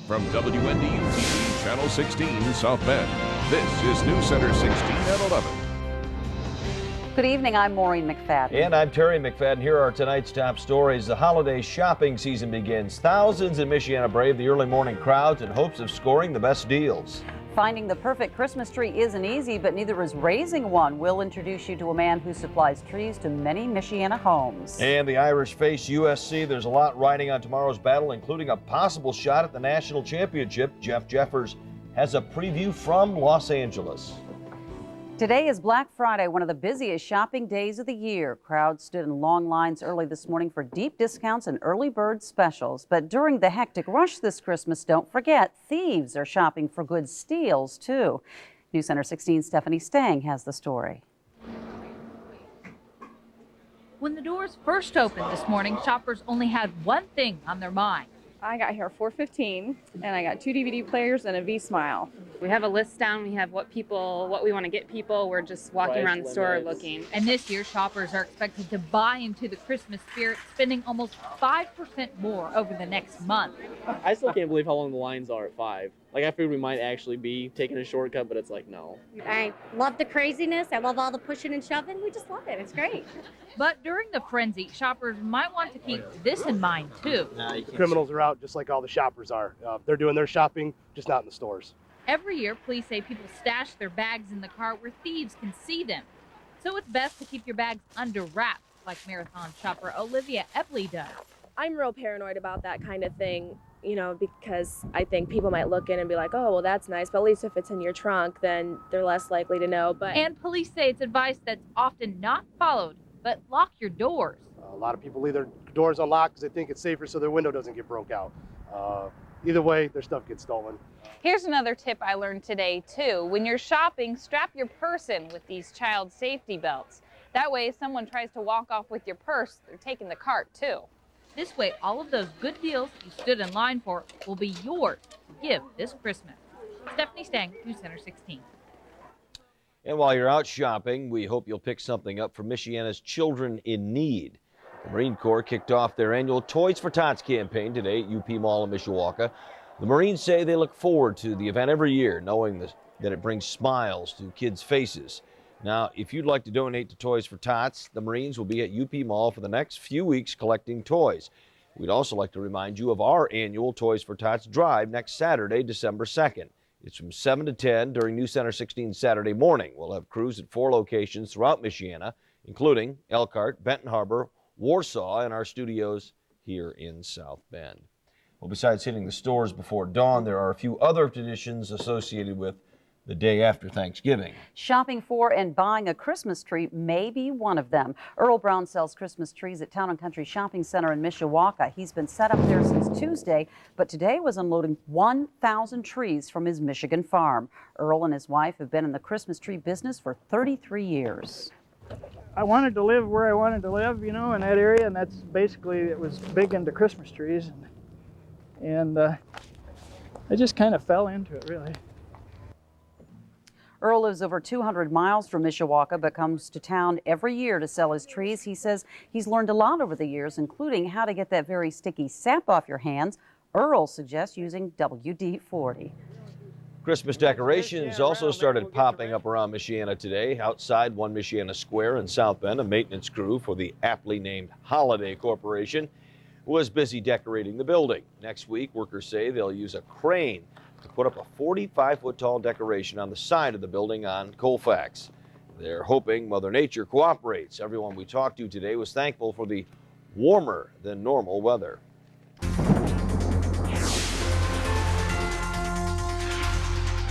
From WNDU TV, Channel 16, South Bend, this is News Center 16 at 11. Good evening, I'm Maureen McFadden. And I'm Terry McFadden. Here are tonight's top stories. The holiday shopping season begins. Thousands in Michiana brave the early morning crowds in hopes of scoring the best deals. Finding the perfect Christmas tree isn't easy, but neither is raising one. We'll introduce you to a man who supplies trees to many Michiana homes. And the Irish face USC. There's a lot riding on tomorrow's battle, including a possible shot at the national championship. Jeff Jeffers has a preview from Los Angeles. Today is Black Friday, one of the busiest shopping days of the year. Crowds stood in long lines early this morning for deep discounts and early bird specials. But during the hectic rush this Christmas, don't forget, thieves are shopping for good steals, too. News Center 16's Stephanie Stang has the story. When the doors first opened this morning, shoppers only had one thing on their mind. I got here 4:15 and I got 2 DVD players and a V-Smile. We have a list down. We have what we want to get people. We're just walking around the store looking. And this year, shoppers are expected to buy into the Christmas spirit, spending almost 5% more over the next month. I still can't believe how long the lines are at 5. Like, I figured we might actually be taking a shortcut, but it's like, no. I love the craziness. I love all the pushing and shoving. We just love it. It's great. But during the frenzy, shoppers might want to keep this in mind, too. Criminals are out just like all the shoppers are. They're doing their shopping, just not in the stores. Every year, police say people stash their bags in the car where thieves can see them. So it's best to keep your bags under wraps, like marathon shopper Olivia Epley does. I'm real paranoid about that kind of thing, you know, because I think people might look in and be like, oh, well, that's nice. But at least if it's in your trunk, then they're less likely to know. And police say it's advice that's often not followed, but lock your doors. A lot of people leave their doors unlocked because they think it's safer so their window doesn't get broke out. Either way, their stuff gets stolen. Here's another tip I learned today, too. When you're shopping, strap your purse in with these child safety belts. That way, if someone tries to walk off with your purse, they're taking the cart, too. This way, all of those good deals you stood in line for will be yours to give this Christmas. Stephanie Stang, News Center 16. And while you're out shopping, we hope you'll pick something up for Michiana's children in need. The Marine Corps kicked off their annual Toys for Tots campaign today at UP Mall in Mishawaka. The Marines say they look forward to the event every year, knowing that it brings smiles to kids' faces. Now, if you'd like to donate to Toys for Tots, the Marines will be at UP Mall for the next few weeks collecting toys. We'd also like to remind you of our annual Toys for Tots drive next Saturday, December 2nd. It's from 7 to 10 during News Center 16 Saturday morning. We'll have crews at 4 locations throughout Michiana, including Elkhart, Benton Harbor, Warsaw, and our studios here in South Bend. Well, besides hitting the stores before dawn, there are a few other traditions associated with the day after Thanksgiving. Shopping for and buying a Christmas tree may be one of them. Earl Brown sells Christmas trees at Town & Country Shopping Center in Mishawaka. He's been set up there since Tuesday, but today was unloading 1,000 trees from his Michigan farm. Earl and his wife have been in the Christmas tree business for 33 years. I wanted to live where I wanted to live, you know, in that area, and that's basically, it was big into Christmas trees. And I just kind of fell into it, really. Earl lives over 200 miles from Mishawaka, but comes to town every year to sell his trees. He says he's learned a lot over the years, including how to get that very sticky sap off your hands. Earl suggests using WD-40. Christmas decorations also started popping up around Michiana today. Outside One Michiana Square in South Bend, a maintenance crew for the aptly named Holiday Corporation was busy decorating the building. Next week, workers say they'll use a crane to put up a 45-foot tall decoration on the side of the building on Colfax. They're hoping Mother Nature cooperates. Everyone we talked to today was thankful for the warmer than normal weather.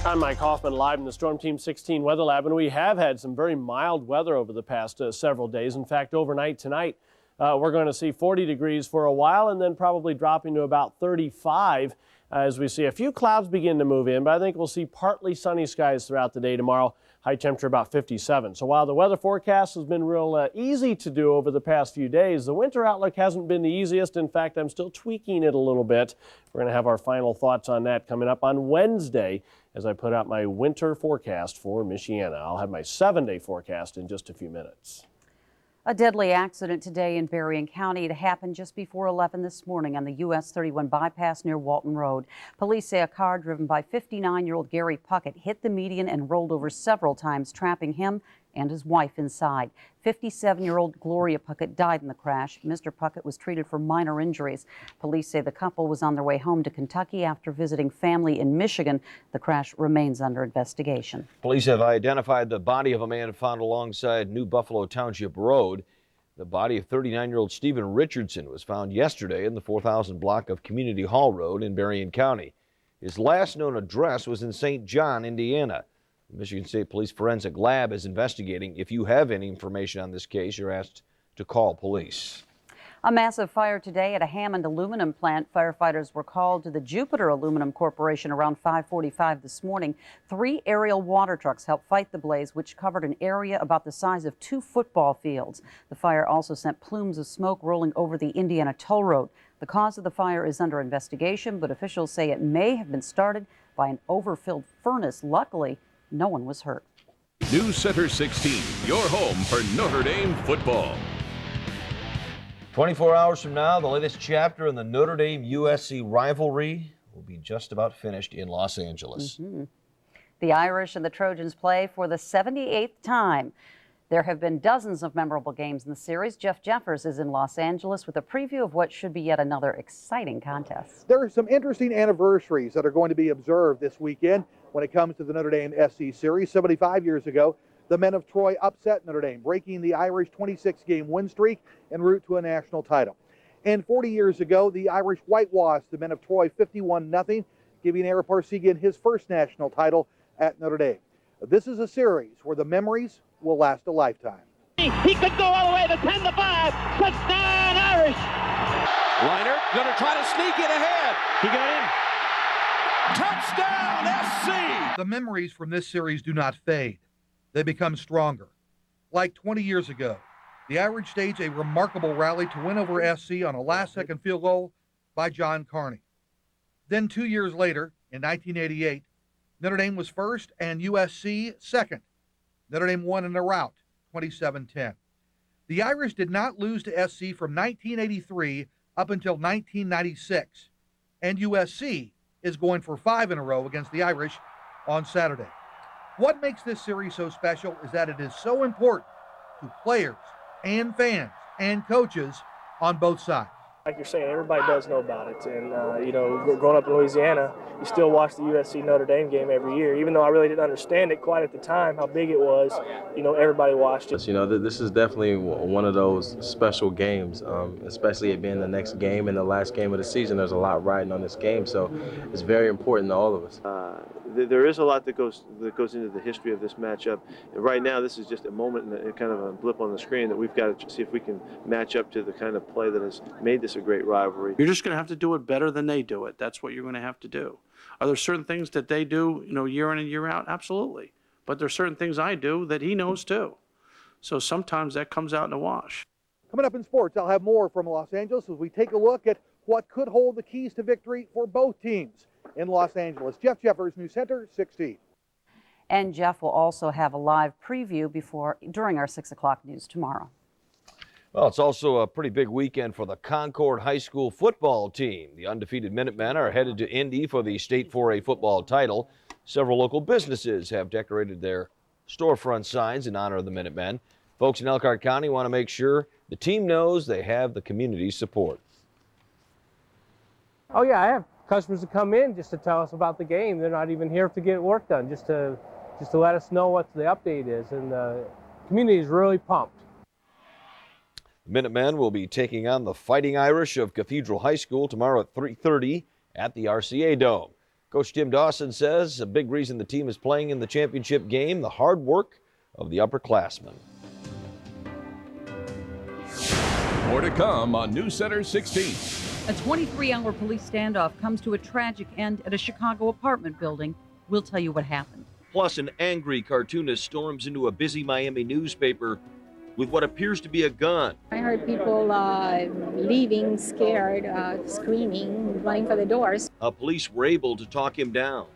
I'm Mike Hoffman, live in the Storm Team 16 Weather Lab, and we have had some very mild weather over the past several days. In fact, overnight tonight, we're going to see 40 degrees for a while and then probably dropping to about 35 as we see a few clouds begin to move in, but I think we'll see partly sunny skies throughout the day tomorrow. High temperature about 57. So while the weather forecast has been real easy to do over the past few days, the winter outlook hasn't been the easiest. In fact, I'm still tweaking it a little bit. We're going to have our final thoughts on that coming up on Wednesday as I put out my winter forecast for Michiana. I'll have my 7-day forecast in just a few minutes. A deadly accident today in Berrien County. It happened just before 11 this morning on the US 31 bypass near Walton Road. Police say a car driven by 59-year-old Gary Puckett hit the median and rolled over several times, trapping him and his wife inside. 57-year-old Gloria Puckett died in the crash. Mr. Puckett was treated for minor injuries. Police say the couple was on their way home to Kentucky after visiting family in Michigan. The crash remains under investigation. Police have identified the body of a man found alongside New Buffalo Township Road. The body of 39-year-old Stephen Richardson was found yesterday in the 4000 block of Community Hall Road in Berrien County. His last known address was in St. John, Indiana. The Michigan State Police Forensic Lab is investigating. If you have any information on this case, you're asked to call police. A massive fire today at a Hammond aluminum plant. Firefighters were called to the Jupiter Aluminum Corporation around 5:45 this morning. 3 aerial water trucks helped fight the blaze, which covered an area about the size of 2 football fields. The fire also sent plumes of smoke rolling over the Indiana Toll Road. The cause of the fire is under investigation, but officials say it may have been started by an overfilled furnace. Luckily, no one was hurt. News Center 16, your home for Notre Dame football. 24 hours from now, the latest chapter in the Notre Dame-USC rivalry will be just about finished in Los Angeles. The Irish and the Trojans play for the 78th time. There have been dozens of memorable games in the series. Jeff Jeffers is in Los Angeles with a preview of what should be yet another exciting contest. There are some interesting anniversaries that are going to be observed this weekend when it comes to the Notre Dame SC series. 75 years ago, the men of Troy upset Notre Dame, breaking the Irish 26-game win streak en route to a national title. And 40 years ago, the Irish whitewashed the men of Troy 51-0, giving Ara Parseghian his first national title at Notre Dame. This is a series where the memories will last a lifetime. He could go all the way to 10-5. Touchdown, Irish. Reiner going to try to sneak it ahead. He got in. Touchdown, SC. The memories from this series do not fade. They become stronger. Like 20 years ago, the Irish staged a remarkable rally to win over SC on a last-second field goal by John Carney. Then 2 years later, in 1988, Notre Dame was first and USC second. Notre Dame won in a rout, 27-10. The Irish did not lose to SC from 1983 up until 1996, and USC is going for 5 in a row against the Irish on Saturday. What makes this series so special is that it is so important to players and fans and coaches on both sides. Like you're saying, everybody does know about it. And, growing up in Louisiana, you still watch the USC Notre Dame game every year. Even though I really didn't understand it quite at the time, how big it was, everybody watched it. This is definitely one of those special games, especially it being the next game and the last game of the season. There's a lot riding on this game, so it's very important to all of us. There is a lot that goes into the history of this matchup. And right now, this is just a moment and kind of a blip on the screen that we've got to see if we can match up to the kind of play that has made this a great rivalry. You're just going to have to do it better than they do it. That's what you're going to have to do. Are there certain things that they do, year in and year out? Absolutely. But there's certain things I do that he knows too. So sometimes that comes out in the wash. Coming up in sports, I'll have more from Los Angeles as we take a look at what could hold the keys to victory for both teams in Los Angeles. Jeff Jeffers, News Center 16. And Jeff will also have a live preview during our 6 o'clock news tomorrow. Well, it's also a pretty big weekend for the Concord High School football team. The undefeated Minutemen are headed to Indy for the state 4A football title. Several local businesses have decorated their storefront signs in honor of the Minutemen. Folks in Elkhart County want to make sure the team knows they have the community's support. Oh yeah, I have customers that come in just to tell us about the game. They're not even here to get work done, just to let us know what the update is, and the community is really pumped. The Minutemen will be taking on the Fighting Irish of Cathedral High School tomorrow at 3:30 at the RCA Dome. Coach Tim Dawson says a big reason the team is playing in the championship game, the hard work of the upperclassmen. More to come on News Center 16. A 23-hour police standoff comes to a tragic end at a Chicago apartment building. We'll tell you what happened. Plus, an angry cartoonist storms into a busy Miami newspaper with what appears to be a gun. I heard people leaving, scared, screaming, running for the doors. Police were able to talk him down.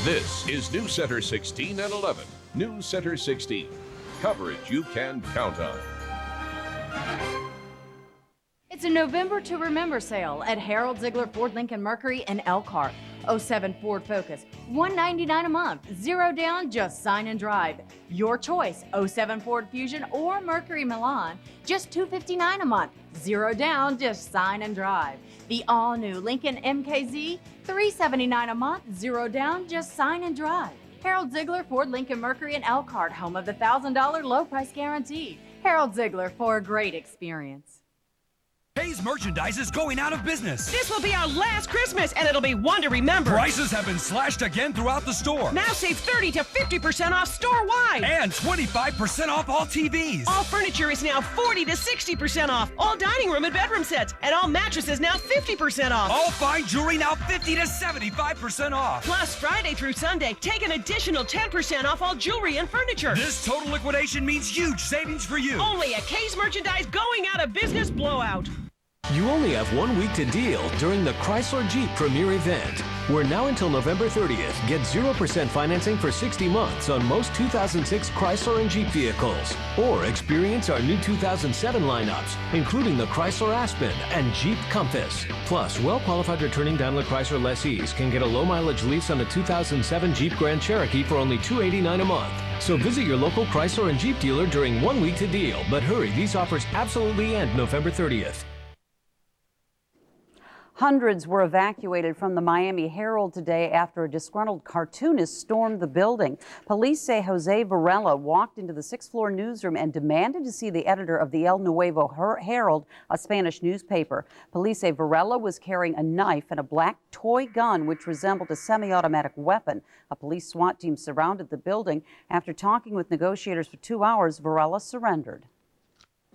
This is News Center 16 at 11. News Center 16. Coverage you can count on. It's a November to Remember sale at Harold Ziegler Ford Lincoln Mercury in Elkhart. 07 Ford Focus, $199 a month, 0 down, just sign and drive. Your choice, 07 Ford Fusion or Mercury Milan, just $259 a month, 0 down, just sign and drive. The all-new Lincoln MKZ, $379 a month, 0 down, just sign and drive. Harold Ziegler Ford Lincoln Mercury in Elkhart, home of the $1,000 low price guarantee. Harold Ziegler for a great experience. Hayes Merchandise is going out of business. This will be our last Christmas, and it'll be one to remember. Prices have been slashed again throughout the store. Now save 30 to 50% off store-wide. And 25% off all TVs. All furniture is now 40 to 60% off. All dining room and bedroom sets. And all mattresses now 50% off. All fine jewelry now 50 to 75% off. Plus, Friday through Sunday, take an additional 10% off all jewelry and furniture. This total liquidation means huge savings for you. Only a Hayes Merchandise going out of business blowout. You only have 1 week to deal during the Chrysler Jeep Premier event. Where now until November 30th, get 0% financing for 60 months on most 2006 Chrysler and Jeep vehicles. Or experience our new 2007 lineups, including the Chrysler Aspen and Jeep Compass. Plus, well-qualified returning Daimler Chrysler lessees can get a low-mileage lease on a 2007 Jeep Grand Cherokee for only $289 a month. So visit your local Chrysler and Jeep dealer during 1 week to deal. But hurry, these offers absolutely end November 30th. Hundreds were evacuated from the Miami Herald today after a disgruntled cartoonist stormed the building. Police say Jose Varela walked into the 6th-floor newsroom and demanded to see the editor of the El Nuevo Herald, a Spanish newspaper. Police say Varela was carrying a knife and a black toy gun which resembled a semi-automatic weapon. A police SWAT team surrounded the building. After talking with negotiators for 2 hours, Varela surrendered.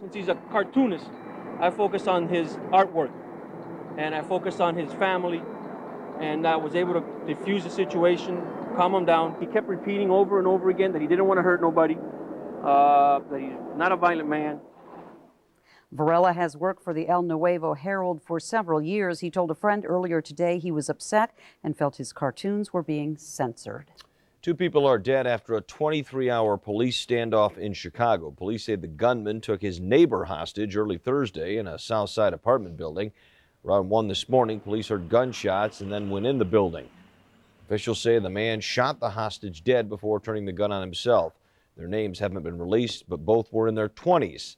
Since he's a cartoonist, I focus on his artwork. And I focused on his family, and I was able to diffuse the situation, calm him down. He kept repeating over and over again that he didn't want to hurt nobody, that he's not a violent man. Varela has worked for the El Nuevo Herald for several years. He told a friend earlier today he was upset and felt his cartoons were being censored. 2 people are dead after a 23-hour police standoff in Chicago. Police say the gunman took his neighbor hostage early Thursday in a South Side apartment building. Around 1 this morning, police heard gunshots and then went in the building. Officials say the man shot the hostage dead before turning the gun on himself. Their names haven't been released, but both were in their 20s.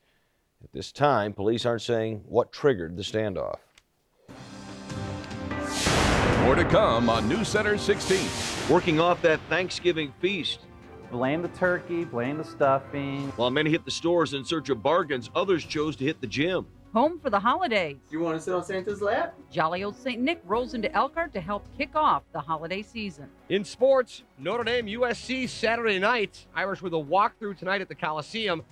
At this time, police aren't saying what triggered the standoff. More to come on News Center 16. Working off that Thanksgiving feast. Blame the turkey, blame the stuffing. While many hit the stores in search of bargains, others chose to hit the gym. Home for the holidays. You want to sit on Santa's lap? Jolly old St. Nick rolls into Elkhart to help kick off the holiday season. In sports, Notre Dame USC Saturday night. Irish with a walkthrough tonight at the Coliseum.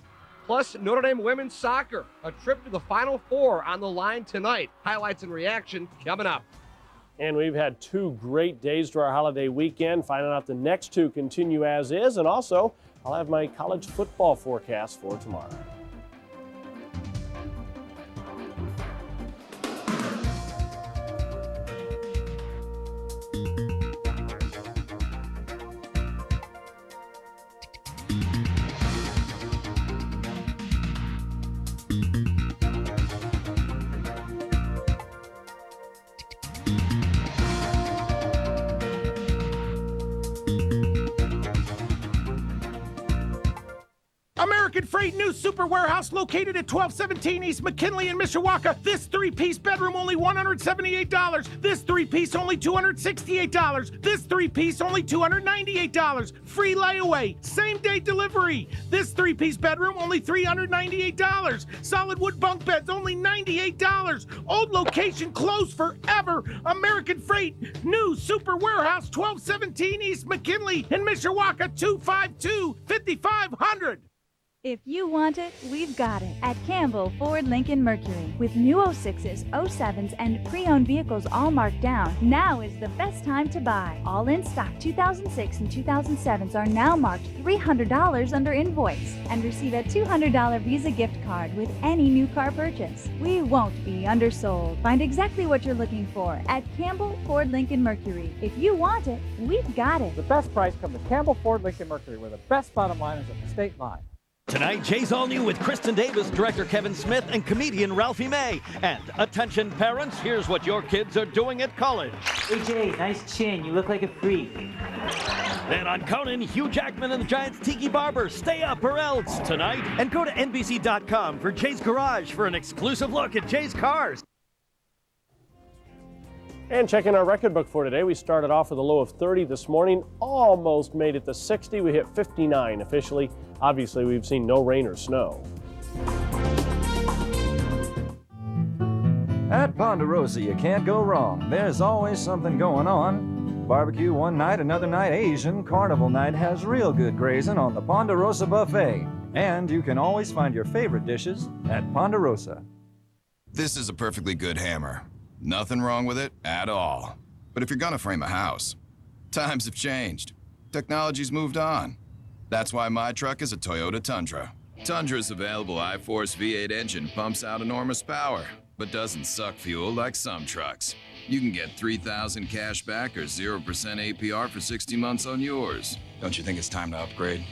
Plus, Notre Dame women's soccer. A trip to the Final Four on the line tonight. Highlights and reaction coming up. And we've had 2 great days to our holiday weekend. Finding out the next 2 continue as is. And also, I'll have my college football forecast for tomorrow. American Freight new super warehouse located at 1217 East McKinley in Mishawaka. This 3-piece bedroom only $178. This 3-piece only $268. This 3-piece only $298. Free layaway, same day delivery. This 3-piece bedroom only $398. Solid wood bunk beds only $98. Old location closed forever. American Freight new super warehouse 1217 East McKinley in Mishawaka 252-5500. If you want it, we've got it at Campbell Ford Lincoln Mercury. With new 06s, 07s, and pre-owned vehicles all marked down, now is the best time to buy. All in stock 2006 and 2007s are now marked $300 under invoice and receive a $200 Visa gift card with any new car purchase. We won't be undersold. Find exactly what you're looking for at Campbell Ford Lincoln Mercury. If you want it, we've got it. The best price comes to Campbell Ford Lincoln Mercury, where the best bottom line is at the state line. Tonight, Jay's All New with Kristen Davis, director Kevin Smith, and comedian Ralphie May. And attention parents, here's what your kids are doing at college. Hey Jay, nice chin. You look like a freak. Then on Conan, Hugh Jackman and the Giants' Tiki Barber. Stay up or else tonight. And go to NBC.com for Jay's Garage for an exclusive look at Jay's cars. And checking our record book for today, we started off with a low of 30 this morning, almost made it to 60. We hit 59 officially. Obviously, we've seen no rain or snow. At Ponderosa, you can't go wrong. There's always something going on. Barbecue one night, another night Asian. Carnival night has real good grazing on the Ponderosa Buffet. And you can always find your favorite dishes at Ponderosa. This is a perfectly good hammer. Nothing wrong with it at all. But if you're gonna frame a house, times have changed. Technology's moved on. That's why my truck is a Toyota Tundra. Tundra's available I-Force V8 engine pumps out enormous power, but doesn't suck fuel like some trucks. You can get $3,000 cash back or 0% APR for 60 months on yours. Don't you think it's time to upgrade?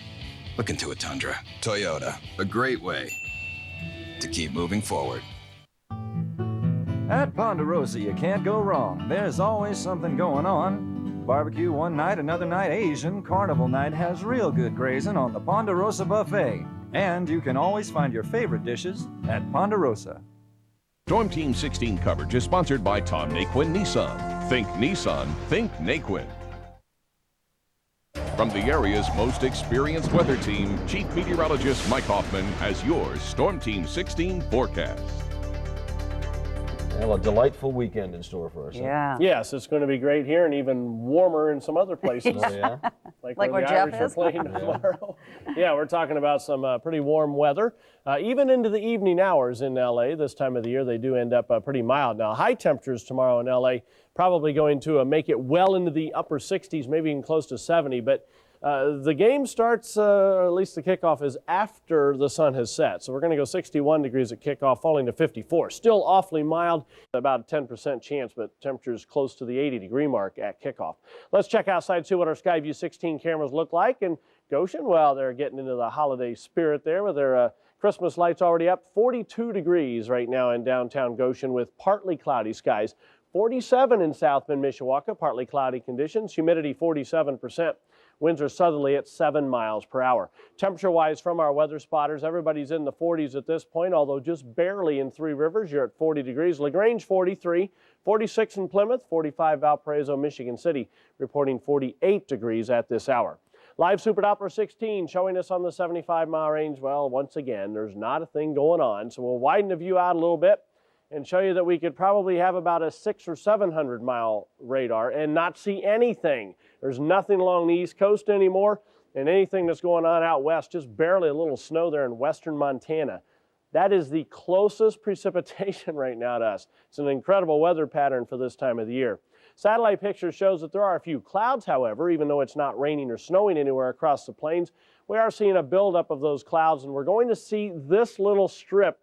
Look into a Tundra. Toyota, a great way to keep moving forward. At Ponderosa, you can't go wrong. There's always something going on. Barbecue one night, another night Asian. Carnival night has real good grazing on the Ponderosa Buffet. And you can always find your favorite dishes at Ponderosa. Storm Team 16 coverage is sponsored by Tom Naquin Nissan. Think Nissan, think Naquin. From the area's most experienced weather team, Chief Meteorologist Mike Hoffman has your Storm Team 16 forecast. Well, a delightful weekend in store for us. Yeah. Yes, it's going to be great here and even warmer in some other places. Oh, yeah? like where the Jeff Irish is? are playing tomorrow. Yeah, we're talking about some pretty warm weather. Even into the evening hours in LA this time of the year, they do end up pretty mild. Now, high temperatures tomorrow in LA probably going to make it well into the upper 60s, maybe even close to 70. But the game starts, or at least the kickoff is after the sun has set. So we're going to go 61 degrees at kickoff, falling to 54. Still awfully mild, about a 10% chance, but temperatures close to the 80-degree mark at kickoff. Let's check outside, see what our Skyview 16 cameras look like. And Goshen, well, they're getting into the holiday spirit there with their Christmas lights already up. 42 degrees right now in downtown Goshen with partly cloudy skies. 47 in South Bend, Mishawaka, partly cloudy conditions. Humidity 47%. Winds are southerly at 7 miles per hour. Temperature-wise from our weather spotters, everybody's in the 40s at this point, although just barely in Three Rivers. You're at 40 degrees. LaGrange, 43. 46 in Plymouth. 45 Valparaiso, Michigan City, reporting 48 degrees at this hour. Live Super Doppler 16 showing us on the 75-mile range. Well, once again, there's not a thing going on, so we'll widen the view out a little bit and show you that we could probably have about a 600 or 700 mile radar and not see anything. There's nothing along the East Coast anymore, and anything that's going on out west, just barely a little snow there in western Montana. That is the closest precipitation right now to us. It's an incredible weather pattern for this time of the year. Satellite picture shows that there are a few clouds, however, even though it's not raining or snowing anywhere across the plains. We are seeing a buildup of those clouds, and we're going to see this little strip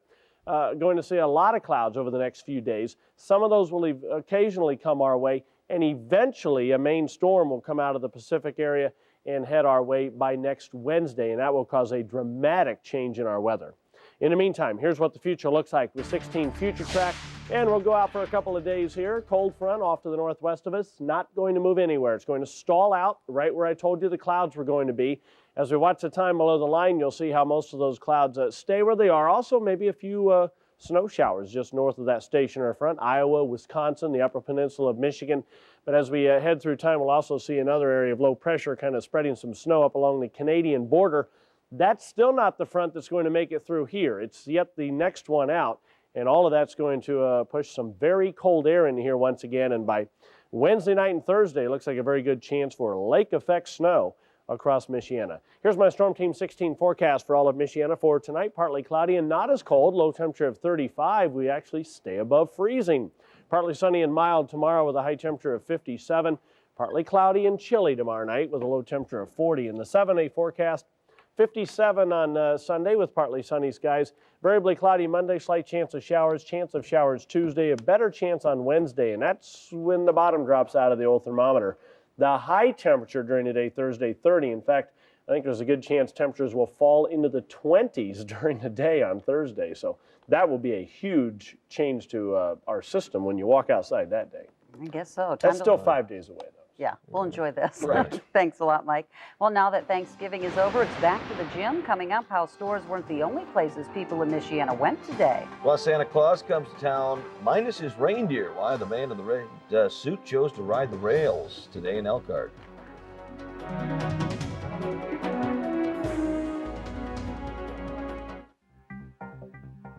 going to see a lot of clouds over the next few days. Some of those will occasionally come our way, and eventually a main storm will come out of the Pacific area and head our way by next Wednesday, and that will cause a dramatic change in our weather. In the meantime, here's what the future looks like with 16 Future Track, and we'll go out for a couple of days here. Cold front off to the northwest of us, not going to move anywhere. It's going to stall out right where I told you the clouds were going to be. As we watch the time below the line, you'll see how most of those clouds stay where they are. Also, maybe a few snow showers just north of that stationary front, Iowa, Wisconsin, the Upper Peninsula of Michigan. But as we head through time, we'll also see another area of low pressure kind of spreading some snow up along the Canadian border. That's still not the front that's going to make it through here. It's yet the next one out, and all of that's going to push some very cold air in here once again. And by Wednesday night and Thursday, it looks like a very good chance for lake effect snow across Michiana. Here's my Storm Team 16 forecast for all of Michiana for tonight. Partly cloudy and not as cold. Low temperature of 35. We actually stay above freezing. Partly sunny and mild tomorrow with a high temperature of 57. Partly cloudy and chilly tomorrow night with a low temperature of 40. In the 7-day forecast, 57 on Sunday with partly sunny skies. Variably cloudy Monday, slight chance of showers Tuesday, a better chance on Wednesday, and that's when the bottom drops out of the old thermometer. The high temperature during the day Thursday, 30. In fact, I think there's a good chance temperatures will fall into the 20s during the day on Thursday. So that will be a huge change to our system when you walk outside that day. I guess so. That's still 5 days away, though. Yeah, we'll enjoy this. Right. Thanks a lot, Mike. Well, now that Thanksgiving is over, it's back to the gym. Coming up, how stores weren't the only places people in Michiana went today. Plus, Santa Claus comes to town minus his reindeer. Why the man in the red suit chose to ride the rails today in Elkhart.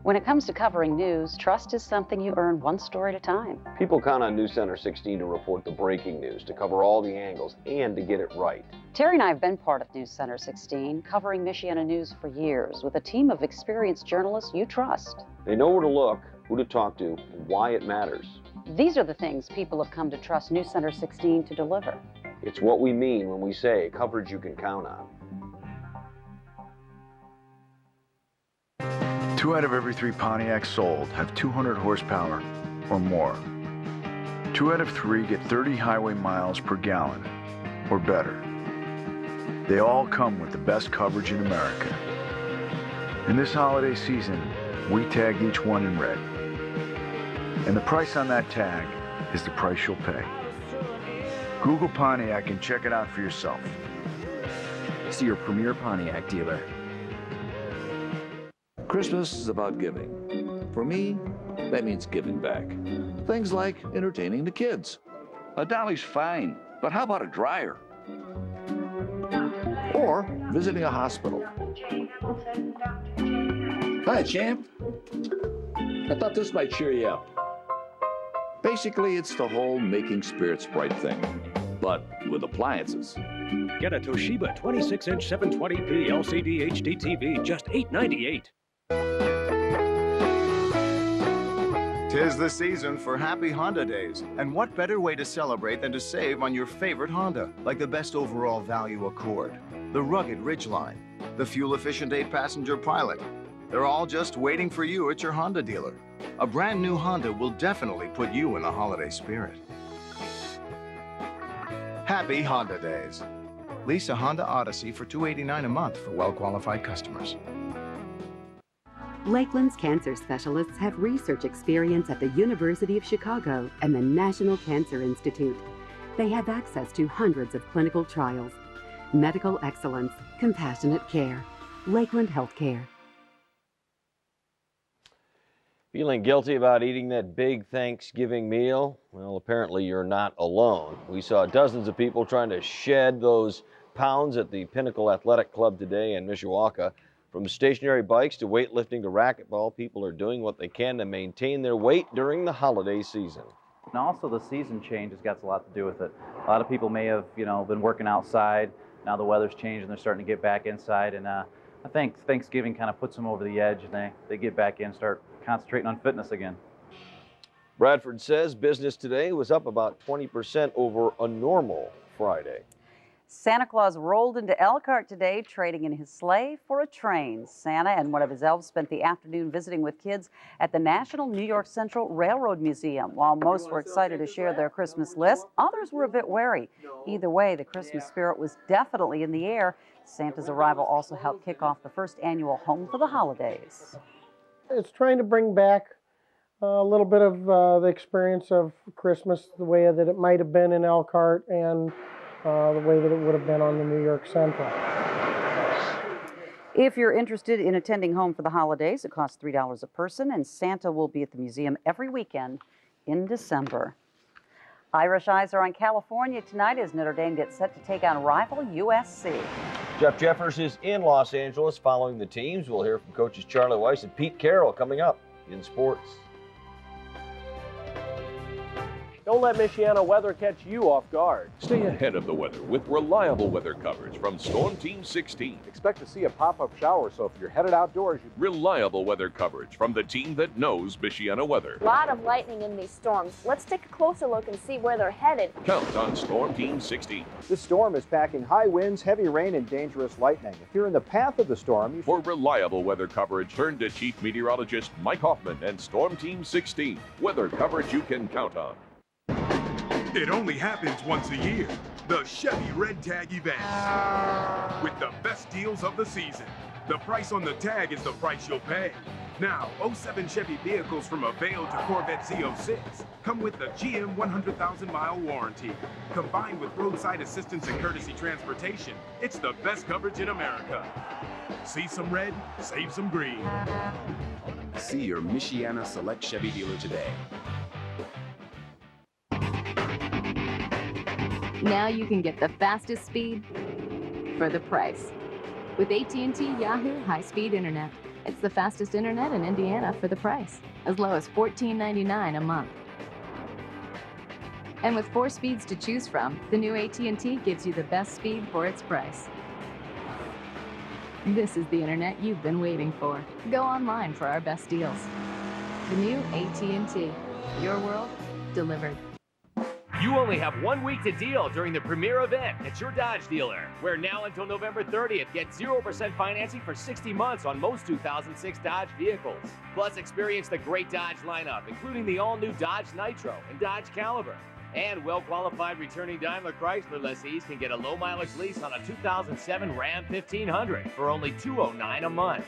When it comes to covering news, trust is something you earn one story at a time. People count on News Center 16 to report the breaking news, to cover all the angles, and to get it right. Terry and I have been part of News Center 16, covering Michiana news for years with a team of experienced journalists you trust. They know where to look, who to talk to, and why it matters. These are the things people have come to trust News Center 16 to deliver. It's what we mean when we say coverage you can count on. 2 out of every 3 Pontiacs sold have 200 horsepower or more. 2 out of 3 get 30 highway miles per gallon or better. They all come with the best coverage in America. In this holiday season, we tag each one in red. And the price on that tag is the price you'll pay. Google Pontiac and check it out for yourself. See your premier Pontiac dealer. Christmas is about giving. For me, that means giving back. Things like entertaining the kids. A dolly's fine, but how about a dryer? Or visiting a hospital. Hi, champ. I thought this might cheer you up. Basically, it's the whole making spirits bright thing, but with appliances. Get a Toshiba 26-inch 720p LCD HD TV, just $898. 'Tis the season for happy Honda days, and what better way to celebrate than to save on your favorite Honda, like the best overall value Accord, the rugged Ridgeline, the fuel-efficient 8-passenger Pilot. They're all just waiting for you at your Honda dealer. A brand new Honda will definitely put you in the holiday spirit. Happy Honda days. Lease a Honda Odyssey for $289 a month for well-qualified customers. Lakeland's cancer specialists have research experience at the University of Chicago and the National Cancer Institute. They have access to hundreds of clinical trials. Medical excellence, compassionate care. Lakeland Healthcare. Feeling guilty about eating that big Thanksgiving meal? Well, apparently you're not alone. We saw dozens of people trying to shed those pounds at the Pinnacle Athletic Club today in Mishawaka. From stationary bikes to weightlifting to racquetball, people are doing what they can to maintain their weight during the holiday season. And also the season change has got a lot to do with it. A lot of people may have, been working outside. Now the weather's changed and they're starting to get back inside. And I think Thanksgiving kind of puts them over the edge and they get back in, start concentrating on fitness again. Bradford says business today was up about 20% over a normal Friday. Santa Claus rolled into Elkhart today, trading in his sleigh for a train. Santa and one of his elves spent the afternoon visiting with kids at the National New York Central Railroad Museum. While most were excited to share their Christmas list, others were a bit wary. Either way, the Christmas spirit was definitely in the air. Santa's arrival also helped kick off the first annual Home for the Holidays. It's trying to bring back a little bit of the experience of Christmas the way that it might have been in Elkhart and the way that it would have been on the New York Central. If you're interested in attending Home for the Holidays, it costs $3 a person, and Santa will be at the museum every weekend in December. Irish eyes are on California tonight as Notre Dame gets set to take on rival USC. Jeff Jeffers is in Los Angeles following the teams. We'll hear from coaches Charlie Weiss and Pete Carroll coming up in sports. Don't let Michiana weather catch you off guard. Stay ahead of the weather with reliable weather coverage from Storm Team 16. Expect to see a pop-up shower, so if you're headed outdoors... Reliable weather coverage from the team that knows Michiana weather. A lot of lightning in these storms. Let's take a closer look and see where they're headed. Count on Storm Team 16. This storm is packing high winds, heavy rain, and dangerous lightning. If you're in the path of the storm... For reliable weather coverage, turn to Chief Meteorologist Mike Hoffman and Storm Team 16. Weather coverage you can count on. It only happens once a year. The Chevy Red Tag event. With the best deals of the season. The price on the tag is the price you'll pay. Now, 07 Chevy vehicles from Avail to Corvette Z06 come with the GM 100,000-mile warranty. Combined with roadside assistance and courtesy transportation, it's the best coverage in America. See some red, save some green. See your Michiana Select Chevy dealer today. Now you can get the fastest speed for the price. With AT&T Yahoo high-speed internet. It's the fastest internet in Indiana for the price, as low as $14.99 a month. And with 4 speeds to choose from, the new AT&T gives you the best speed for its price. This is the internet you've been waiting for. Go online for our best deals. The new AT&T. Your world, delivered. You only have 1 week to deal during the premier event at your Dodge dealer, where now until November 30th, get 0% financing for 60 months on most 2006 Dodge vehicles. Plus, experience the great Dodge lineup, including the all-new Dodge Nitro and Dodge Caliber. And well-qualified returning Daimler Chrysler lessees can get a low-mileage lease on a 2007 Ram 1500 for only $209 a month.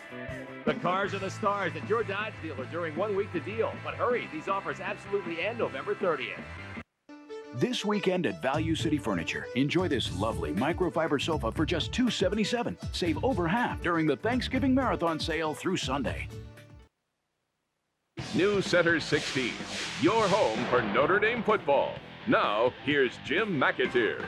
The cars are the stars at your Dodge dealer during 1 week to deal. But hurry, these offers absolutely end November 30th. This weekend at Value City Furniture, enjoy this lovely microfiber sofa for just $277. Save over half during the Thanksgiving Marathon sale through Sunday. New Center 16, your home for Notre Dame football. Now, here's Jim McAteer.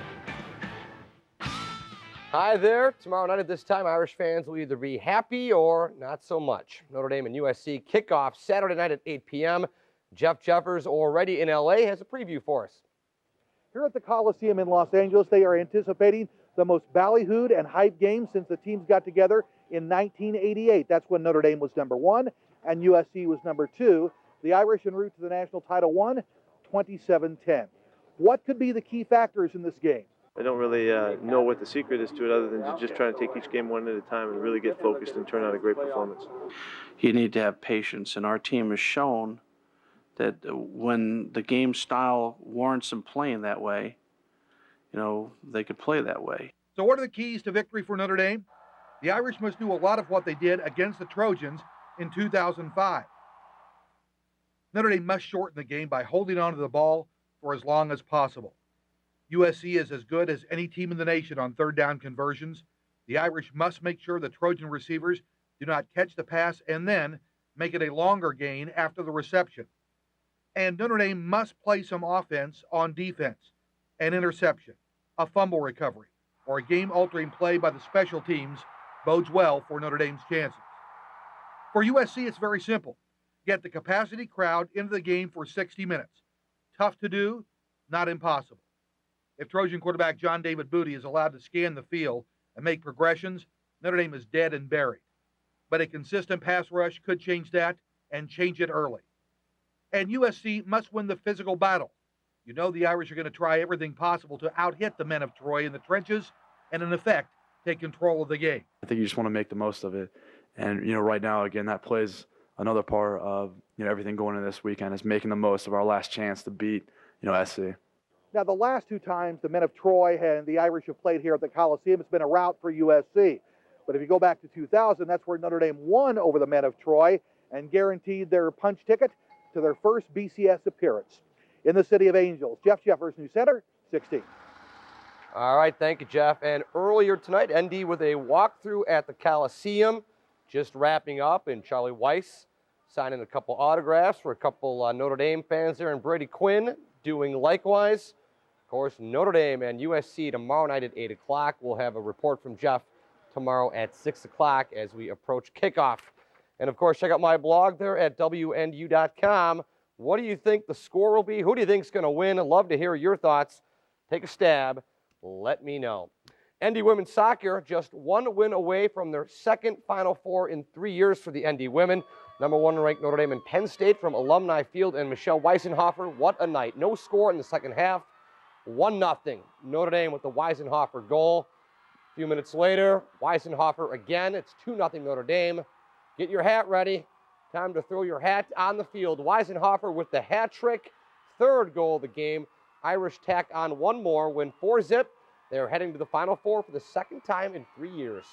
Hi there. Tomorrow night at this time, Irish fans will either be happy or not so much. Notre Dame and USC kickoff Saturday night at 8 p.m. Jeff Jeffers, already in L.A., has a preview for us. Here at the Coliseum in Los Angeles, they are anticipating the most ballyhooed and hyped game since the teams got together in 1988. That's when Notre Dame was #1 and USC was #2. The Irish en route to the national title won 27-10. What could be the key factors in this game? I don't really know what the secret is to it other than just trying to take each game one at a time and really get focused and turn out a great performance. You need to have patience, and our team has shown that when the game style warrants them playing that way, they could play that way. So what are the keys to victory for Notre Dame? The Irish must do a lot of what they did against the Trojans in 2005. Notre Dame must shorten the game by holding on to the ball for as long as possible. USC is as good as any team in the nation on third down conversions. The Irish must make sure the Trojan receivers do not catch the pass and then make it a longer gain after the reception. And Notre Dame must play some offense on defense. An interception, a fumble recovery, or a game-altering play by the special teams bodes well for Notre Dame's chances. For USC, it's very simple. Get the capacity crowd into the game for 60 minutes. Tough to do, not impossible. If Trojan quarterback John David Booty is allowed to scan the field and make progressions, Notre Dame is dead and buried. But a consistent pass rush could change that and change it early. And USC must win the physical battle. You know the Irish are going to try everything possible to out-hit the men of Troy in the trenches and, in effect, take control of the game. I think you just want to make the most of it. And, right now, again, that plays another part of, everything going into this weekend is making the most of our last chance to beat, SC. Now, the last 2 times the men of Troy and the Irish have played here at the Coliseum, it's been a rout for USC. But if you go back to 2000, that's where Notre Dame won over the men of Troy and guaranteed their punch ticket to their first BCS appearance. In the City of Angels, Jeff Jeffers, New Center, 16. All right, thank you, Jeff. And earlier tonight, ND with a walkthrough at the Coliseum, just wrapping up, and Charlie Weiss signing a couple autographs for a couple Notre Dame fans there, and Brady Quinn doing likewise. Of course, Notre Dame and USC tomorrow night at 8 o'clock. We'll have a report from Jeff tomorrow at 6 o'clock as we approach kickoff. And, of course, check out my blog there at WNDU.com. What do you think the score will be? Who do you think is going to win? I'd love to hear your thoughts. Take a stab. Let me know. ND Women's Soccer just 1 win away from their second Final Four in 3 years for the ND Women. #1 ranked Notre Dame and Penn State from Alumni Field and Michelle Weisenhofer. What a night. No score in the second half. 1-0. Notre Dame with the Weisenhofer goal. A few minutes later, Weisenhofer again. It's 2-0 Notre Dame. Get your hat ready. Time to throw your hat on the field. Weisenhofer with the hat trick. 3rd goal of the game. Irish tack on one more, win 4-zip. They're heading to the Final Four for the second time in 3 years.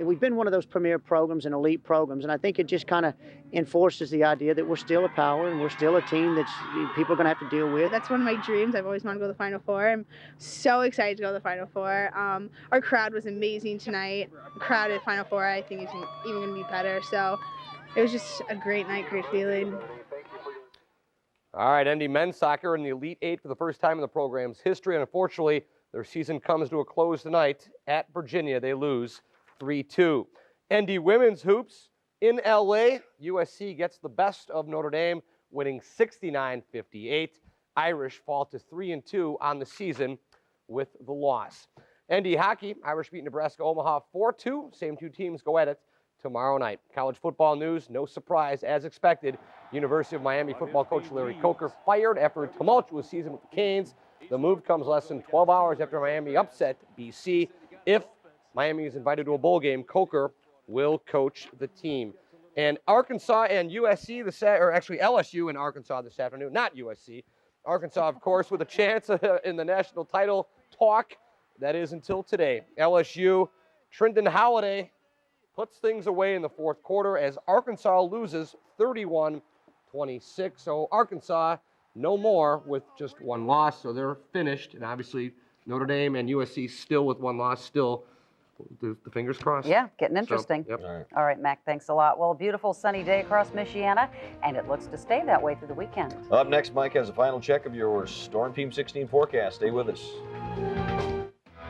We've been one of those premier programs and elite programs, and I think it just kind of enforces the idea that we're still a power and we're still a team that people are going to have to deal with. That's one of my dreams. I've always wanted to go to the Final Four. I'm so excited to go to the Final Four. Our crowd was amazing tonight. The crowd at Final Four, I think, is even going to be better. So it was just a great night, great feeling. All right, ND men's soccer in the Elite Eight for the first time in the program's history, and unfortunately, their season comes to a close tonight. At Virginia, they lose 3-2. ND women's hoops in LA. USC gets the best of Notre Dame, winning 69-58. Irish fall to 3-2 on the season with the loss. ND hockey, Irish beat Nebraska Omaha 4-2. Same two teams go at it tomorrow night. College football news, no surprise, as expected. University of Miami football coach Larry Coker fired after a tumultuous season with the Canes. The move comes less than 12 hours after Miami upset BC. If Miami is invited to a bowl game, Coker will coach the team. And Arkansas and USC, actually LSU and Arkansas this afternoon, not USC. Arkansas, of course, with a chance in the national title talk. That is until today. LSU, Trindon Holiday puts things away in the fourth quarter as Arkansas loses 31-26. So Arkansas, no more with just one loss, so they're finished. And obviously Notre Dame and USC still with one loss, still the fingers crossed. Yeah, getting interesting. So, yep. All right, Mac, thanks a lot. Well, a beautiful sunny day across Michiana, and it looks to stay that way through the weekend. Up next, Mike has a final check of your Storm Team 16 forecast. Stay with us.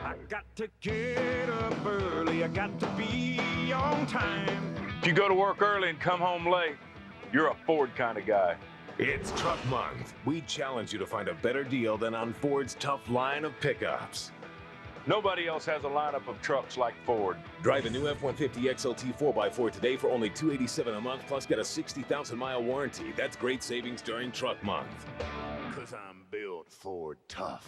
I got to get up early. I got to be on time. If you go to work early and come home late, you're a Ford kind of guy. It's Truck Month. We challenge you to find a better deal than on Ford's tough line of pickups. Nobody else has a lineup of trucks like Ford. Drive a new F-150 XLT 4x4 today for only $287 a month, plus get a 60,000-mile warranty. That's great savings during Truck Month. 'Cause I'm built Ford tough.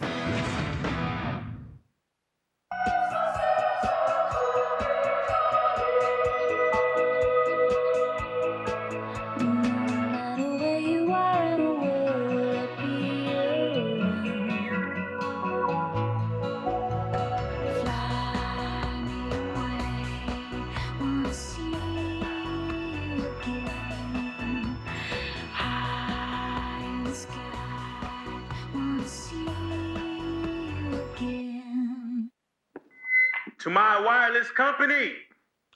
To my wireless company,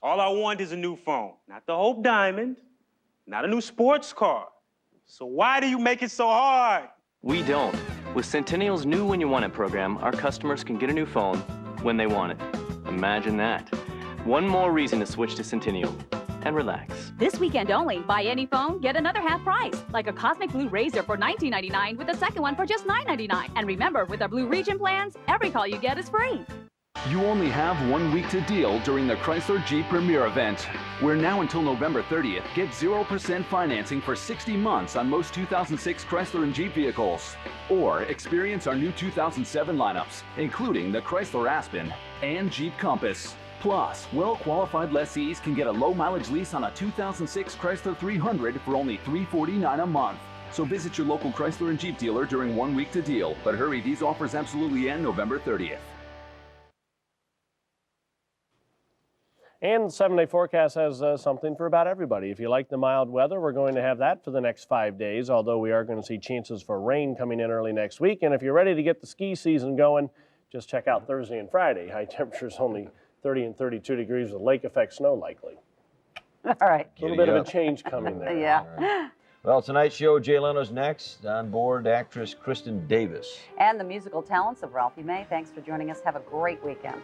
all I want is a new phone, not the Hope Diamond, not a new sports car. So why do you make it so hard? We don't. With Centennial's new When You Want It program, our customers can get a new phone when they want it. Imagine that. One more reason to switch to Centennial and relax. This weekend only, buy any phone, get another half price. Like a Cosmic Blue Razor for $19.99 with a second one for just $9.99. And remember, with our Blue Region plans, every call you get is free. You only have 1 week to deal during the Chrysler Jeep Premier event, where now until November 30th, get 0% financing for 60 months on most 2006 Chrysler and Jeep vehicles. Or experience our new 2007 lineups, including the Chrysler Aspen and Jeep Compass. Plus, well-qualified lessees can get a low-mileage lease on a 2006 Chrysler 300 for only $349 a month. So visit your local Chrysler and Jeep dealer during 1 week to deal. But hurry, these offers absolutely end November 30th. And the 7-day forecast has something for about everybody. If you like the mild weather, we're going to have that for the next 5 days, although we are going to see chances for rain coming in early next week. And if you're ready to get the ski season going, just check out Thursday and Friday. High temperatures only 30 and 32 degrees with lake effect snow likely. All right. A little bit of a change coming there. Yeah. Right. Well, tonight's show, Jay Leno's next. On board, actress Kristen Davis. And the musical talents of Ralphie May. Thanks for joining us. Have a great weekend.